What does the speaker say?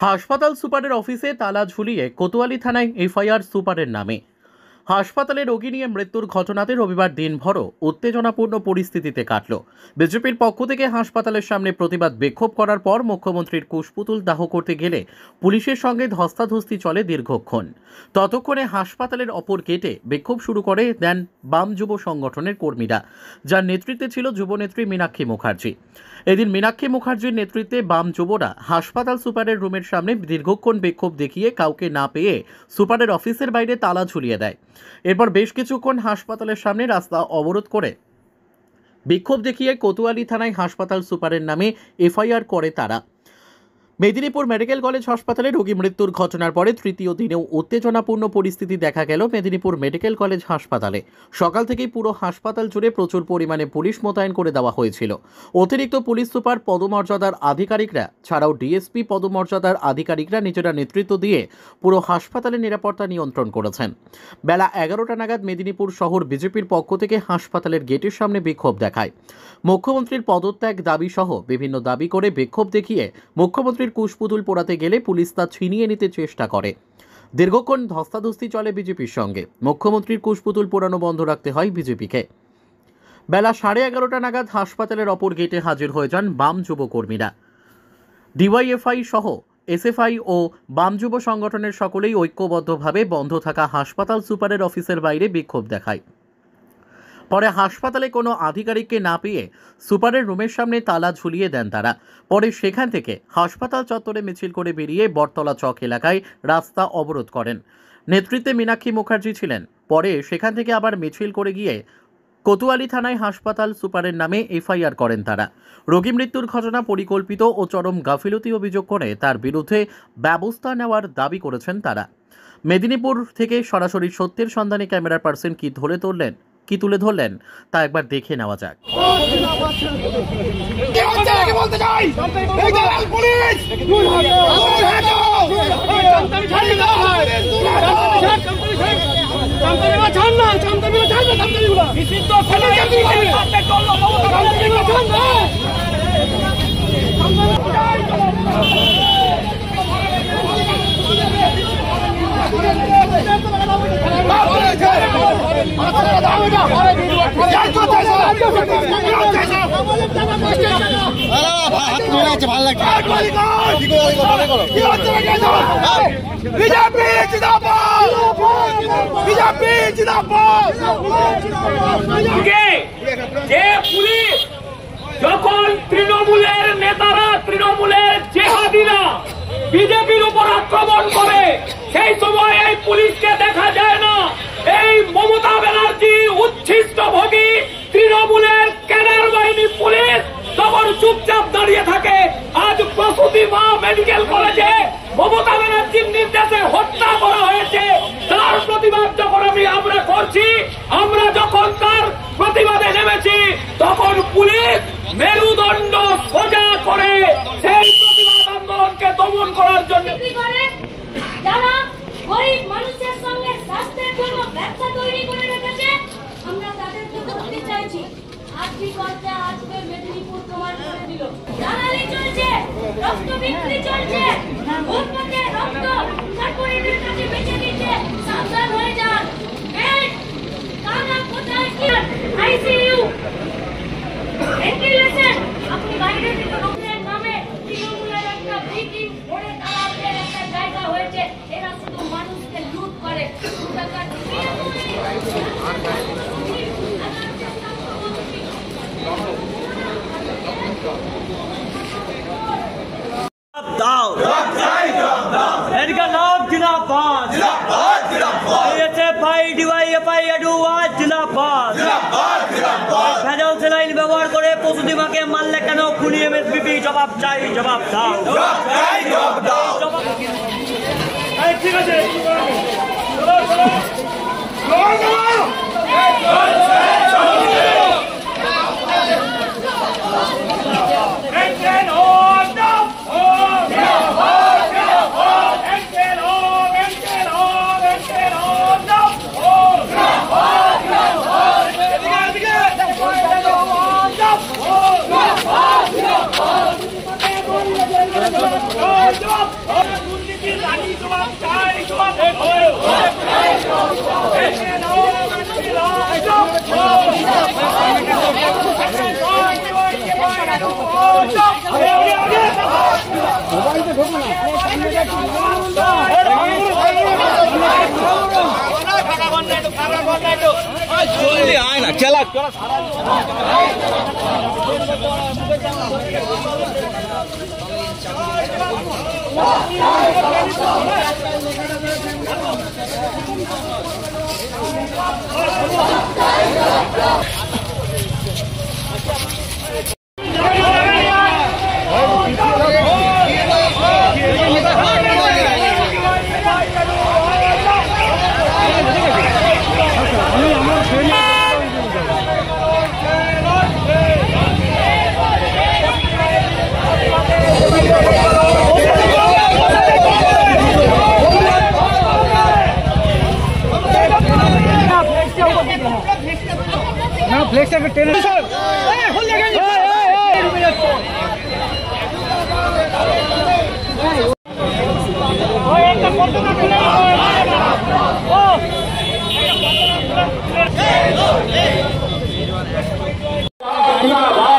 হাসপাতাল সুপারের অফিসে তালা ঝুলিয়ে কোতোয়ালি থানায় এফআইআর সুপারের নামে। হাসপাতালে রোগী নিয়ে মৃত্যুর ঘটনাতে রবিবার দিনভরও উত্তেজনাপূর্ণ পরিস্থিতিতে কাটল। বিজেপির পক্ষ থেকে হাসপাতালের সামনে প্রতিবাদ বিক্ষোভ করার পর মুখ্যমন্ত্রীর কুশপুতুল দাহ করতে গেলে পুলিশের সঙ্গে ধস্তাধস্তি চলে দীর্ঘক্ষণ। ততক্ষণে হাসপাতালের অপর গেটে বিক্ষোভ শুরু করে দেন বাম যুব সংগঠনের কর্মীরা, যার নেতৃত্বে ছিল যুবনেত্রী মীনাক্ষী মুখার্জি। এদিন মীনাক্ষী মুখার্জির নেতৃত্বে বাম যুবরা হাসপাতাল সুপারের রুমের সামনে দীর্ঘক্ষণ বিক্ষোভ দেখিয়ে কাউকে না পেয়ে সুপারের অফিসের বাইরে তালা ঝুলিয়ে দেয়। এরপর বেশ কিছুক্ষণ হাসপাতালের সামনে রাস্তা অবরোধ করে বিক্ষোভ দেখিয়ে কোতোয়ালি থানায় হাসপাতাল সুপারের নামে এফআইআর করে তারা। মেদিনীপুর মেডিকেল কলেজ হাসপাতালে রোগী মৃত্যুর ঘটনার পরে তৃতীয় দিনেও উত্তেজনাপূর্ণ পরিস্থিতি দেখা গেল মেদিনীপুর মেডিকেল কলেজ হাসপাতালে। সকাল থেকেই পুরো হাসপাতাল জুড়ে প্রচুর পরিমাণে পুলিশ মোতায়েন করে দেওয়া হয়েছিল। অতিরিক্ত পুলিশ সুপার পদমর্যাদার আধিকারিকরা ছাড়াও ডিএসপি পদমর্যাদার আধিকারিকরা নিজেরা নেতৃত্ব দিয়ে পুরো হাসপাতালের নিরাপত্তা নিয়ন্ত্রণ করেছেন। বেলা 11টা নাগাদ মেদিনীপুর শহর বিজেপির পক্ষ থেকে হাসপাতালের গেটের সামনে বিক্ষোভ দেখায়। মুখ্যমন্ত্রীর পদত্যাগ দাবি সহ বিভিন্ন দাবি করে বিক্ষোভ দেখিয়ে মুখ্যমন্ত্রীর কুশপুতুল পোড়াতে গেলে পুলিশ তা ছিনিয়ে নিতে চেষ্টা করে। দীর্ঘক্ষণ ধস্তাধস্তি চলে বিজেপির সঙ্গে। মুখ্যমন্ত্রীর কুশপুতুল পোড়ানো বন্ধ রাখতে হয় বিজেপিকে। বেলা 11:30 নাগাদ হাসপাতালের অপর গেটে হাজির হয়ে যান বাম যুব কর্মীরা। ডিওয়াইএফআই সহ এসএফআই ও বাম যুব সংগঠনের সকলেই ঐক্যবদ্ধভাবে বন্ধ থাকা হাসপাতাল সুপারের অফিসের বাইরে বিক্ষোভ দেখায়। পরে হাসপাতালে কোনো আধিকারিককে না পেয়ে সুপারের রুমের সামনে তালা ঝুলিয়ে দেন তারা। পরে সেখান থেকে হাসপাতাল চত্বরে মিছিল করে বেরিয়ে বটতলা চক এলাকায় রাস্তা অবরোধ করেন। নেতৃত্বে মীনাক্ষী মুখার্জি ছিলেন। পরে সেখান থেকে আবার মিছিল করে গিয়ে কোতোয়ালি থানায় হাসপাতাল সুপারের নামে এফআইআর করেন তারা। রোগী মৃত্যুর ঘটনা পরিকল্পিত ও চরম গাফিলতি অভিযোগ করে তার বিরুদ্ধে ব্যবস্থা নেওয়ার দাবি করেছেন তারা। মেদিনীপুর থেকে সরাসরি সত্যের সন্ধানে ক্যামেরার পার্সন কি তুলে ধরলেন তা একবার দেখে নেওয়া যাক। যখন তৃণমূলের নেতারা, তৃণমূলের জেহাদিরা বিজেপির উপর আক্রমণ করে, সেই সময় এই পুলিশকে দেখা যায় না। এই মমতা ব্যানার্জি উচ্ছিষ্টভোগী তৃণমূলের ক্যাডার বাহিনী পুলিশ তখন চুপচাপ দাঁড়িয়ে থাকে। আজ প্রসূতি মা মেডিকেল কলেজে মমতা ব্যানার্জির নির্দেশে হত্যা করা হয়েছে। তার প্রতিবাদ যখন আমরা করছি, আমরা যখন তার প্রতিবাদে নেমেছি, তখন পুলিশ মেরুদণ্ড সোজা করে সেই প্রতিবাদ আন্দোলনকে দমন করার জন্য যারা গরিব মানুষের সঙ্গে স্বাস্থ্যের জন্য ব্যবসা তৈরি করে রেখেছে, আমরা তাদেরকে ধরতে চাইছি। আজকে করতে আজকে মেদিনীপুর প্রমাণ করে দিল। দালালি চলছে, রক্ত বিক্রি চলছে, ভোটপথে রক্ত কর্পোরেটের কাছে বেচে দিচ্ছে। সাবধান হয়ে যান। বেড কানা কোথায় কি আইসিইউ ভেন্টিলেশন, আপনি বাইরে থেকে রক্তের নামে তৃণমূলের একটা মিটিং করে তাদের একটা জায়গা হয়েছে। এরা শুধু মানুষকে লুট করে টাকা दाओ मेडिकल लॉ जिंदाबाद एसएफआई डीवाईएफआई एडुआज जिंदाबाद ভেজাল সেলাইন ব্যবহার করে প্রসূতি মাকে মারলে কেন খুনি এমএসবিপি জবাব চাই, জবাব দাও। ঠিক আছে Stop! आए ना चला जिंदाबाद